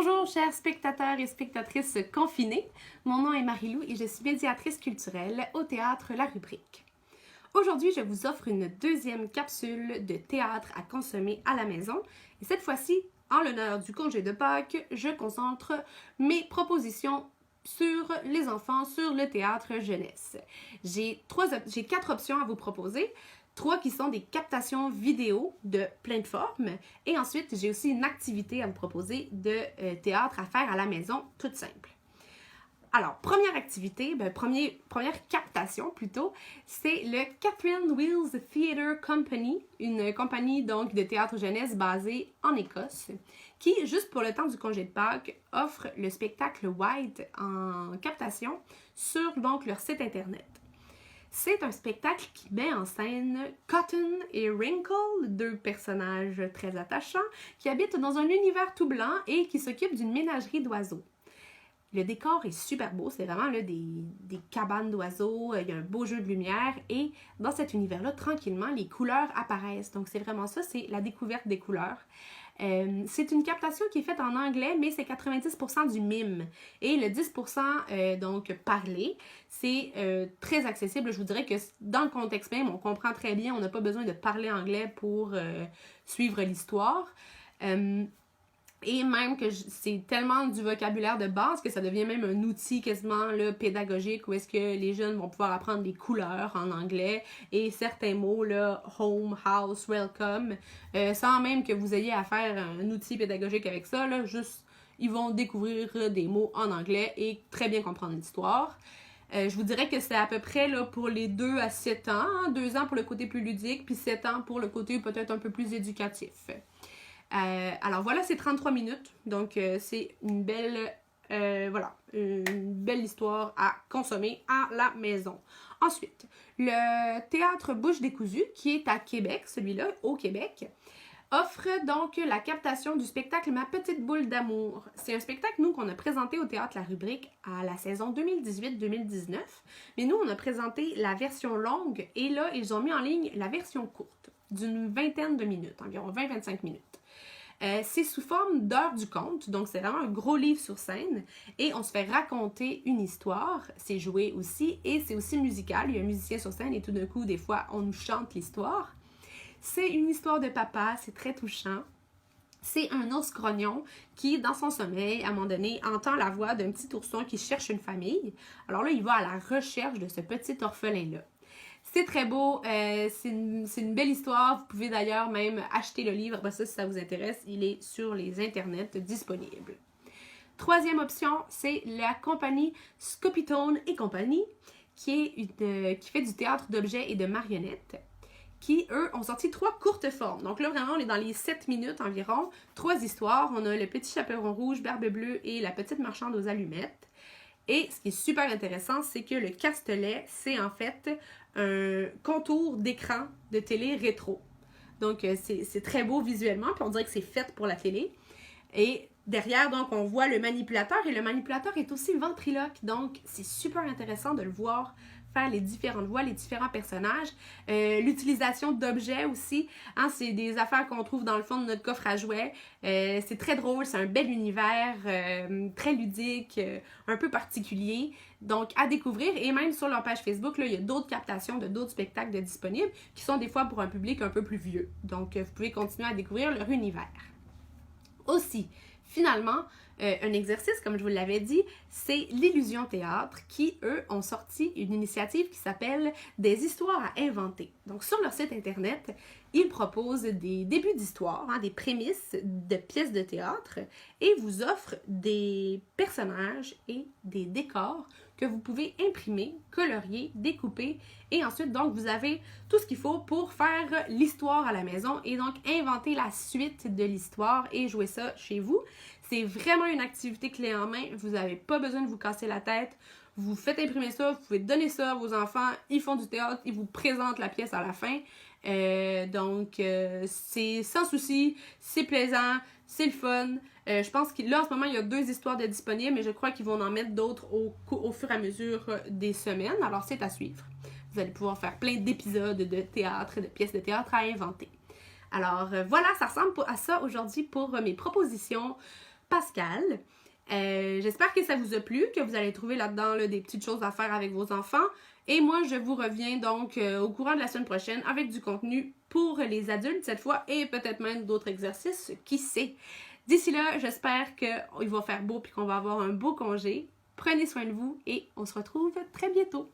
Bonjour chers spectateurs et spectatrices confinés, mon nom est Marie-Lou et je suis médiatrice culturelle au Théâtre La Rubrique. Aujourd'hui, je vous offre une deuxième capsule de théâtre à consommer à la maison et cette fois-ci, en l'honneur du congé de Pâques, je concentre mes propositions sur les enfants, sur le théâtre jeunesse. J'ai 4 options à vous proposer. 3 qui sont des captations vidéo de plein de formes. Et ensuite, j'ai aussi une activité à vous proposer de théâtre à faire à la maison, toute simple. Alors, première activité, première captation plutôt, c'est le Catherine Wheels Theatre Company, une compagnie donc de théâtre jeunesse basée en Écosse, qui, juste pour le temps du congé de Pâques, offre le spectacle White en captation sur donc leur site internet. C'est un spectacle qui met en scène Cotton et Wrinkle, 2 personnages très attachants, qui habitent dans un univers tout blanc et qui s'occupent d'une ménagerie d'oiseaux. Le décor est super beau, c'est vraiment là, des cabanes d'oiseaux, il y a un beau jeu de lumière et dans cet univers-là, tranquillement, les couleurs apparaissent. Donc c'est vraiment ça, c'est la découverte des couleurs. C'est une captation qui est faite en anglais, mais c'est 90% du mime. Et le 10% donc parlé, c'est très accessible. Je vous dirais que dans le contexte même, on comprend très bien, on n'a pas besoin de parler anglais pour suivre l'histoire. Et même que c'est tellement du vocabulaire de base que ça devient même un outil quasiment là, pédagogique où est-ce que les jeunes vont pouvoir apprendre des couleurs en anglais et certains mots, là, home, house, welcome, sans même que vous ayez à faire un outil pédagogique avec ça, là, juste ils vont découvrir des mots en anglais et très bien comprendre l'histoire. Je vous dirais que c'est à peu près là, pour les 2 à 7 ans, hein, 2 ans pour le côté plus ludique, puis 7 ans pour le côté peut-être un peu plus éducatif. Alors voilà, c'est 33 minutes, donc c'est une belle, une belle histoire à consommer à la maison. Ensuite, le théâtre Bouche décousue, qui est à Québec, celui-là, au Québec, offre donc la captation du spectacle Ma petite boule d'amour. C'est un spectacle, nous, qu'on a présenté au Théâtre La Rubrique à la saison 2018-2019, mais nous, on a présenté la version longue et là, ils ont mis en ligne la version courte, d'une vingtaine de minutes, environ 20-25 minutes. C'est sous forme d'heure du conte, donc c'est vraiment un gros livre sur scène et on se fait raconter une histoire, c'est joué aussi et c'est aussi musical, il y a un musicien sur scène et tout d'un coup, des fois, on nous chante l'histoire. C'est une histoire de papa, c'est très touchant. C'est un ours grognon qui, dans son sommeil, à un moment donné, entend la voix d'un petit ourson qui cherche une famille. Alors là, il va à la recherche de ce petit orphelin-là. C'est très beau, c'est une belle histoire. Vous pouvez d'ailleurs même acheter le livre. Ça, si ça vous intéresse, il est sur les internets disponible. Troisième option, c'est la compagnie Scopitone et compagnie, qui fait du théâtre d'objets et de marionnettes, qui, eux, ont sorti 3 courtes formes. Donc là, vraiment, on est dans les 7 minutes environ. 3 histoires. On a le petit chaperon rouge, Barbe bleue et la petite marchande aux allumettes. Et ce qui est super intéressant, c'est que le castelet, c'est en fait un contour d'écran de télé rétro. Donc, c'est très beau visuellement, puis on dirait que c'est fait pour la télé. Et derrière, donc, on voit le manipulateur, et le manipulateur est aussi ventriloque. Donc, c'est super intéressant de le voir faire les différentes voix, les différents personnages. L'utilisation d'objets aussi, hein, c'est des affaires qu'on trouve dans le fond de notre coffre à jouets. C'est très drôle, c'est un bel univers, très ludique, un peu particulier. Donc, à découvrir. Et même sur leur page Facebook, là, il y a d'autres captations de d'autres spectacles disponibles qui sont des fois pour un public un peu plus vieux. Donc, vous pouvez continuer à découvrir leur univers. Aussi, finalement, un exercice, comme je vous l'avais dit, c'est l'Illusion Théâtre qui, eux, ont sorti une initiative qui s'appelle Des histoires à inventer. Donc, sur leur site internet, ils proposent des débuts d'histoire, hein, des prémices de pièces de théâtre et vous offrent des personnages et des décors que vous pouvez imprimer, colorier, découper et ensuite, donc, vous avez tout ce qu'il faut pour faire l'histoire à la maison et donc inventer la suite de l'histoire et jouer ça chez vous. C'est vraiment une activité clé en main. Vous n'avez pas besoin de vous casser la tête. Vous faites imprimer ça, vous pouvez donner ça à vos enfants. Ils font du théâtre, ils vous présentent la pièce à la fin. Donc, c'est sans souci, c'est plaisant, c'est le fun. Je pense que là, en ce moment, il y a 2 histoires de disponibles, mais je crois qu'ils vont en mettre d'autres au fur et à mesure des semaines. Alors, c'est à suivre. Vous allez pouvoir faire plein d'épisodes de théâtre, de pièces de théâtre à inventer. Alors, voilà, ça ressemble à ça aujourd'hui pour mes propositions Pascal. J'espère que ça vous a plu, que vous allez trouver là-dedans là, des petites choses à faire avec vos enfants. Et moi, je vous reviens donc au courant de la semaine prochaine avec du contenu pour les adultes cette fois et peut-être même d'autres exercices, qui sait. D'ici là, j'espère qu'il va faire beau et qu'on va avoir un beau congé. Prenez soin de vous et on se retrouve très bientôt.